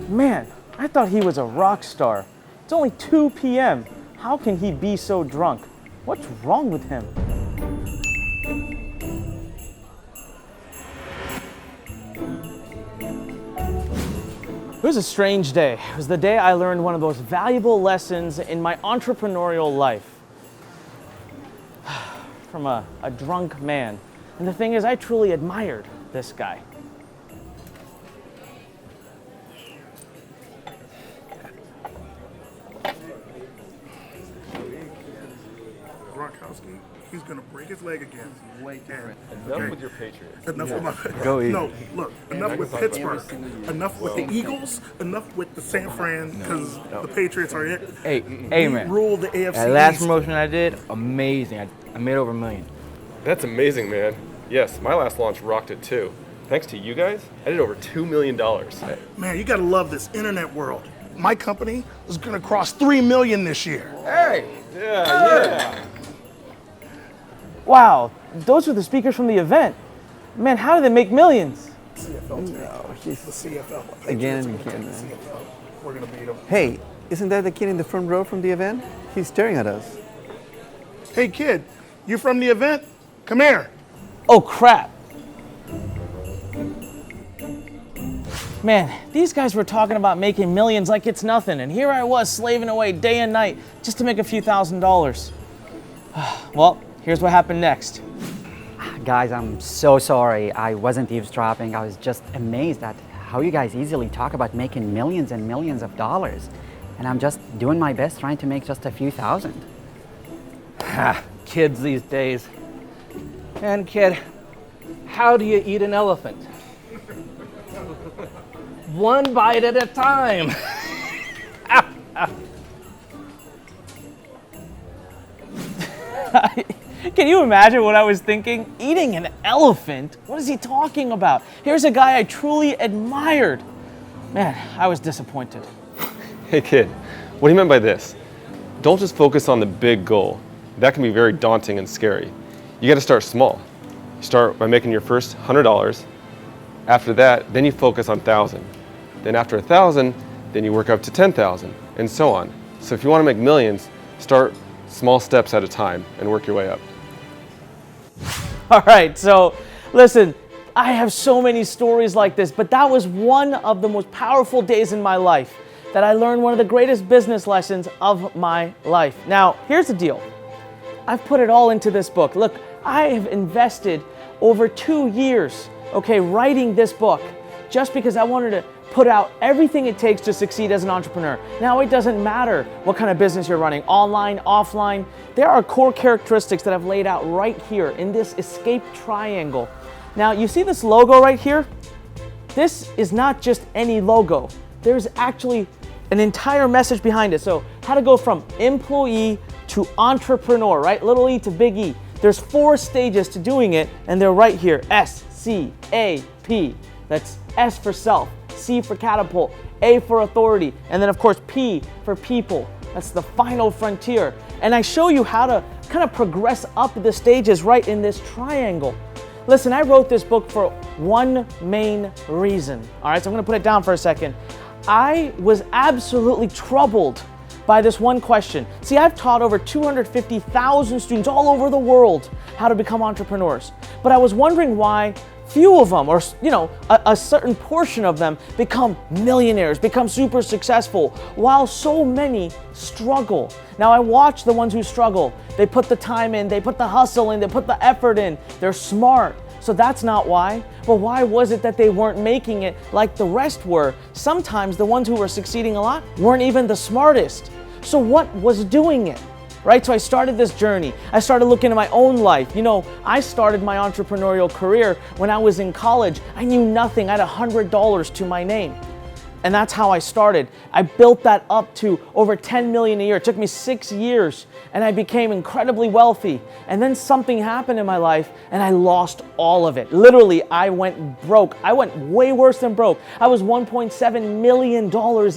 Man, I thought he was a rock star. It's only 2 p.m. How can he be so drunk? What's wrong with him? It was a strange day. It was the day I learned one of those valuable lessons in my entrepreneurial life from a drunk man. And the thing is, I truly admired this guy. He's gonna break his leg again. Way different. Enough with your Patriots. Enough with my Go easy. No, look. Enough with Pittsburgh. Enough with the Eagles. Enough with the San Fran, because the Patriots are it. Hey, We man. rule the AFC That last East. promotion I did, amazing. I made over $1 million. That's amazing, man. Yes, my last launch rocked it too. Thanks to you guys, I did over $2 million. Man, you gotta love this internet world. My company is gonna cross 3 million this year. Hey! Yeah. Wow, those were the speakers from the event. Man, how do they make millions? CFL today. No, he's The CFL. again Patriots and are gonna again, take the man. CFL. We're gonna beat them. Hey, isn't that the kid in the front row from the event? He's staring at us. Hey kid, you from the event? Come here. Oh crap. Man, these guys were talking about making millions like it's nothing, and here I was slaving away day and night just to make a few $1,000s. Well, here's what happened next. Guys, I'm so sorry. I wasn't eavesdropping. I was just amazed at how you guys easily talk about making millions and millions of dollars. And I'm just doing my best trying to make just a few thousand. Kids these days. And kid, how do you eat an elephant? One bite at a time. Can you imagine what I was thinking? Eating an elephant? What is he talking about? Here's a guy I truly admired. Man, I was disappointed. Hey kid, what do you mean by this? Don't just focus on the big goal. That can be very daunting and scary. You gotta start small. You start by making your first $100. After that, then you focus on 1,000. Then after 1,000, then you work up to 10,000, and so on. So if you wanna make millions, start small steps at a time and work your way up. All right, so listen, I have so many stories like this, but that was one of the most powerful days in my life that I learned one of the greatest business lessons of my life. Now, here's the deal. I've put it all into this book. Look, I have invested over 2 years, writing this book just because I wanted to put out everything it takes to succeed as an entrepreneur. Now, it doesn't matter what kind of business you're running, online, offline. There are core characteristics that I've laid out right here in this escape triangle. Now, you see this logo right here? This is not just any logo. There's actually an entire message behind it. So, how to go from employee to entrepreneur, right? Little e to big E. There's 4 stages to doing it, and they're right here. S-C-A-P. That's S for self, C for catapult, A for authority, and then of course P for people. That's the final frontier. And I show you how to kind of progress up the stages right in this triangle. Listen, I wrote this book for one main reason. All right, so I'm gonna put it down for a second. I was absolutely troubled by this one question. See, I've taught over 250,000 students all over the world how to become entrepreneurs. But I was wondering why few of them, or a certain portion of them, become millionaires, become super successful, while so many struggle. Now, I watch the ones who struggle. They put the time in, they put the hustle in, they put the effort in, they're smart. So that's not why. But why was it that they weren't making it like the rest were? Sometimes the ones who were succeeding a lot weren't even the smartest. So what was doing it? Right? So I started this journey. I started looking at my own life. I started my entrepreneurial career when I was in college. I knew nothing. I had $100 to my name. And that's how I started. I built that up to over 10 million a year. It took me 6 years and I became incredibly wealthy. And then something happened in my life and I lost all of it. Literally, I went broke. I went way worse than broke. I was $1.7 million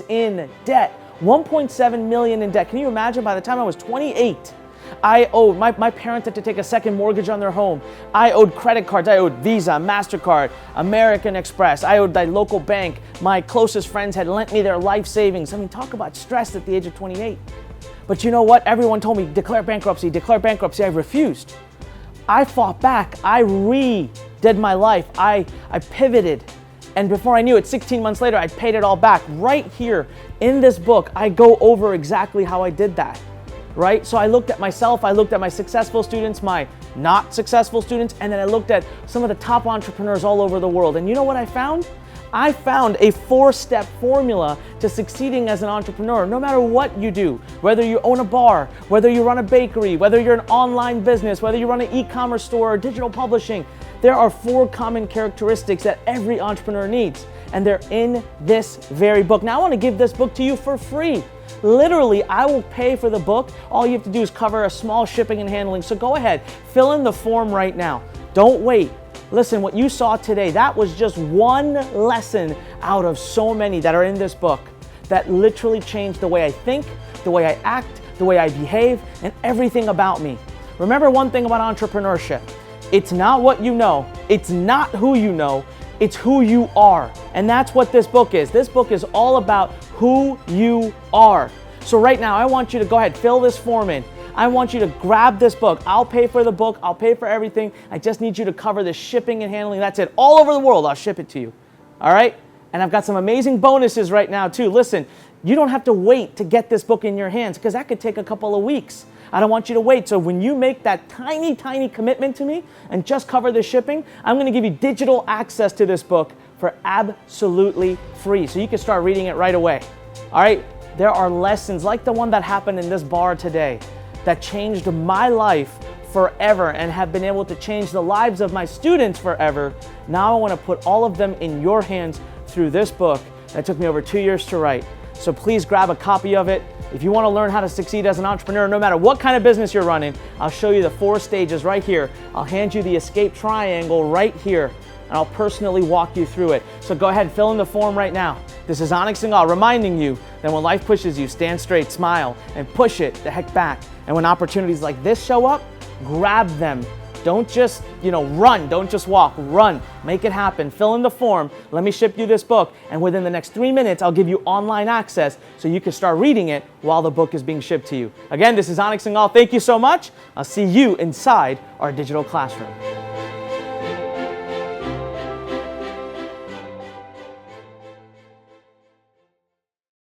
in debt. $1.7 million in debt. Can you imagine? By the time I was 28, I owed, my parents had to take a second mortgage on their home. I owed credit cards. I owed Visa, MasterCard, American Express. I owed my local bank. My closest friends had lent me their life savings. I mean, talk about stress at the age of 28. But you know what? Everyone told me, declare bankruptcy, declare bankruptcy. I refused. I fought back. I redid my life. I pivoted. And before I knew it, 16 months later, I paid it all back. Right here in this book, I go over exactly how I did that, right? So I looked at myself, I looked at my successful students, my not successful students, and then I looked at some of the top entrepreneurs all over the world. And you know what I found? I found a 4-step formula to succeeding as an entrepreneur, no matter what you do, whether you own a bar, whether you run a bakery, whether you're an online business, whether you run an e-commerce store or digital publishing. There are 4 common characteristics that every entrepreneur needs, and they're in this very book. Now I want to give this book to you for free. Literally, I will pay for the book. All you have to do is cover a small shipping and handling. So go ahead, fill in the form right now. Don't wait. Listen, what you saw today, that was just one lesson out of so many that are in this book that literally changed the way I think, the way I act, the way I behave, and everything about me. Remember one thing about entrepreneurship. It's not what you know. It's not who you know. It's who you are. And that's what this book is. This book is all about who you are. So right now, I want you to go ahead, fill this form in. I want you to grab this book. I'll pay for the book. I'll pay for everything. I just need you to cover the shipping and handling. That's it. All over the world, I'll ship it to you. All right? And I've got some amazing bonuses right now too. Listen, you don't have to wait to get this book in your hands because that could take a couple of weeks. I don't want you to wait. So when you make that tiny, tiny commitment to me and just cover the shipping, I'm going to give you digital access to this book for absolutely free. So you can start reading it right away. All right? There are lessons like the one that happened in this bar today that changed my life forever and have been able to change the lives of my students forever. Now I want to put all of them in your hands through this book that took me over 2 years to write. So please grab a copy of it. If you want to learn how to succeed as an entrepreneur, no matter what kind of business you're running, I'll show you the 4 stages right here. I'll hand you the escape triangle right here, and I'll personally walk you through it. So go ahead, fill in the form right now. This is Anik Singal reminding you that when life pushes you, stand straight, smile, and push it the heck back. And when opportunities like this show up, grab them. Don't just, run. Don't just walk. Run. Make it happen. Fill in the form. Let me ship you this book. And within the next 3 minutes, I'll give you online access so you can start reading it while the book is being shipped to you. Again, this is Anik Singal. Thank you so much. I'll see you inside our digital classroom.